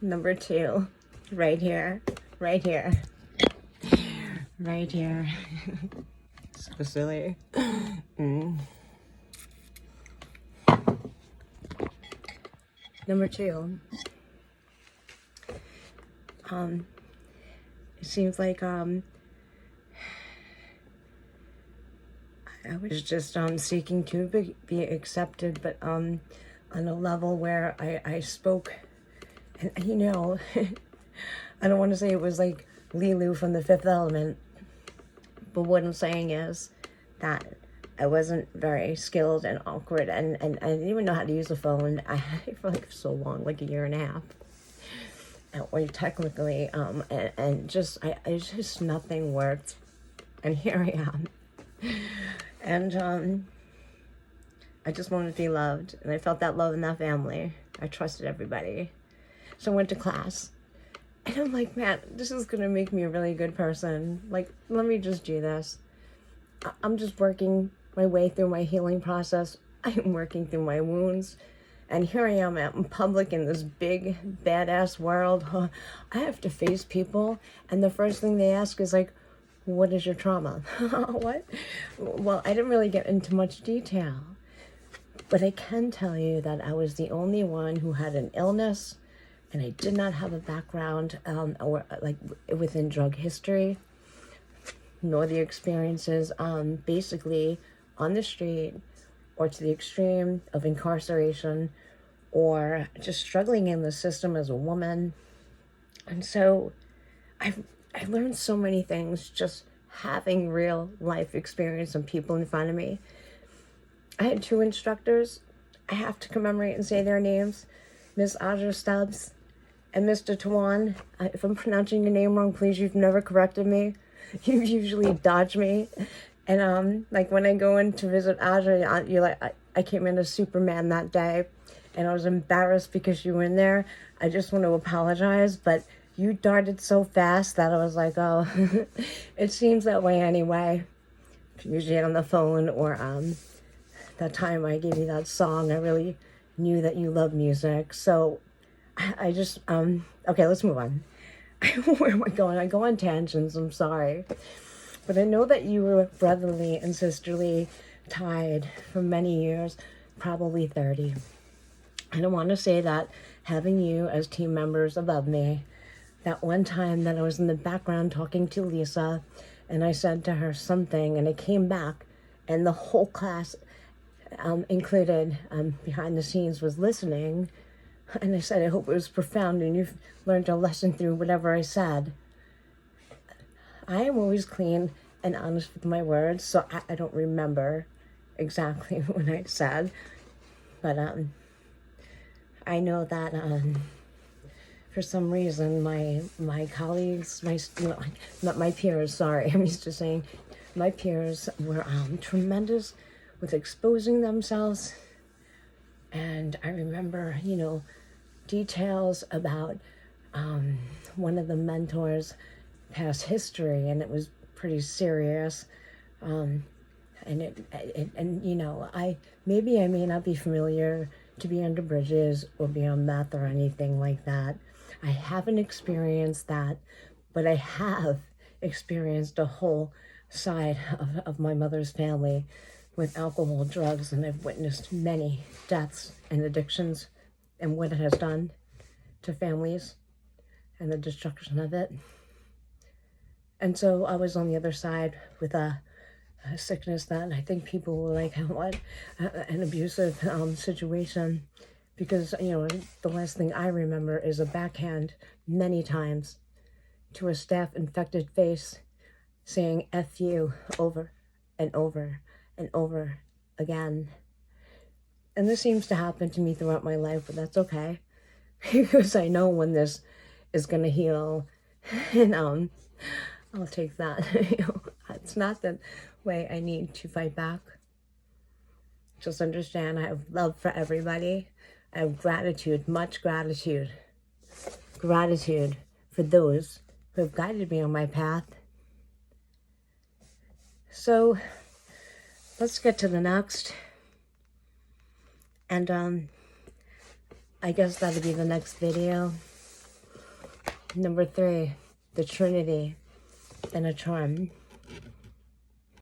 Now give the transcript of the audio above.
Number 2, right here, right here, right here. So silly. Number 2, it seems like I was just seeking to be accepted, but on a level where I spoke, and I don't want to say it was like Lilu from The Fifth Element, but what I'm saying is that I wasn't very skilled and awkward, and I didn't even know how to use a phone. I had it for like so long, like a year and a half. Or technically, and just nothing worked, and here I am, and I just wanted to be loved, and I felt that love in that family. I trusted everybody, so I went to class, and I'm like, man, this is gonna make me a really good person. Like, let me just do this. I'm just working my way through my healing process. I'm working through my wounds. And here I am out in public in this big, badass world. I have to face people, and the first thing they ask is like, what is your trauma? What? Well, I didn't really get into much detail, but I can tell you that I was the only one who had an illness, and I did not have a background or like within drug history, nor the experiences basically on the street, or to the extreme of incarceration, or just struggling in the system as a woman. And so I learned so many things just having real life experience and people in front of me. I had 2 instructors. I have to commemorate and say their names. Miss Audra Stubbs and Mr. Tawan. If I'm pronouncing your name wrong, please, you've never corrected me. You usually dodge me. And like when I go in to visit Audra, you're like, I came in as Superman that day, and I was embarrassed because you were in there. I just want to apologize, but you darted so fast that I was like, oh, it seems that way anyway. Usually on the phone, or that time I gave you that song, I really knew that you love music. So I just, okay, let's move on. Where am I going? I go on tangents, I'm sorry. But I know that you were brotherly and sisterly tied for many years, probably 30. I don't want to say that having you as team members above me, that one time that I was in the background talking to Lisa, and I said to her something, and I came back, and the whole class, included behind the scenes, was listening, and I said, I hope it was profound, and you've learned a lesson through whatever I said. I am always clean and honest with my words, so I don't remember exactly what I said, but I know that for some reason my colleagues, not my peers, sorry, I'm used to saying my peers, were tremendous with exposing themselves, and I remember, details about one of the mentors' past history, and it was pretty serious, and I may not be familiar to be under bridges or be on meth or anything like that. I haven't experienced that, but I have experienced a whole side of my mother's family with alcohol, drugs, and I've witnessed many deaths and addictions and what it has done to families and the destruction of it. And so I was on the other side with a sickness that I think people were like, what? An abusive situation. Because, the last thing I remember is a backhand many times to a staff-infected face saying F you over and over and over again. And this seems to happen to me throughout my life, but that's okay. Because I know when this is going to heal. And I'll take that. It's not the way I need to fight back. Just understand, I have love for everybody. I have gratitude, much gratitude. Gratitude for those who have guided me on my path. So let's get to the next. And I guess that'll be the next video. Number 3, the Trinity and a charm.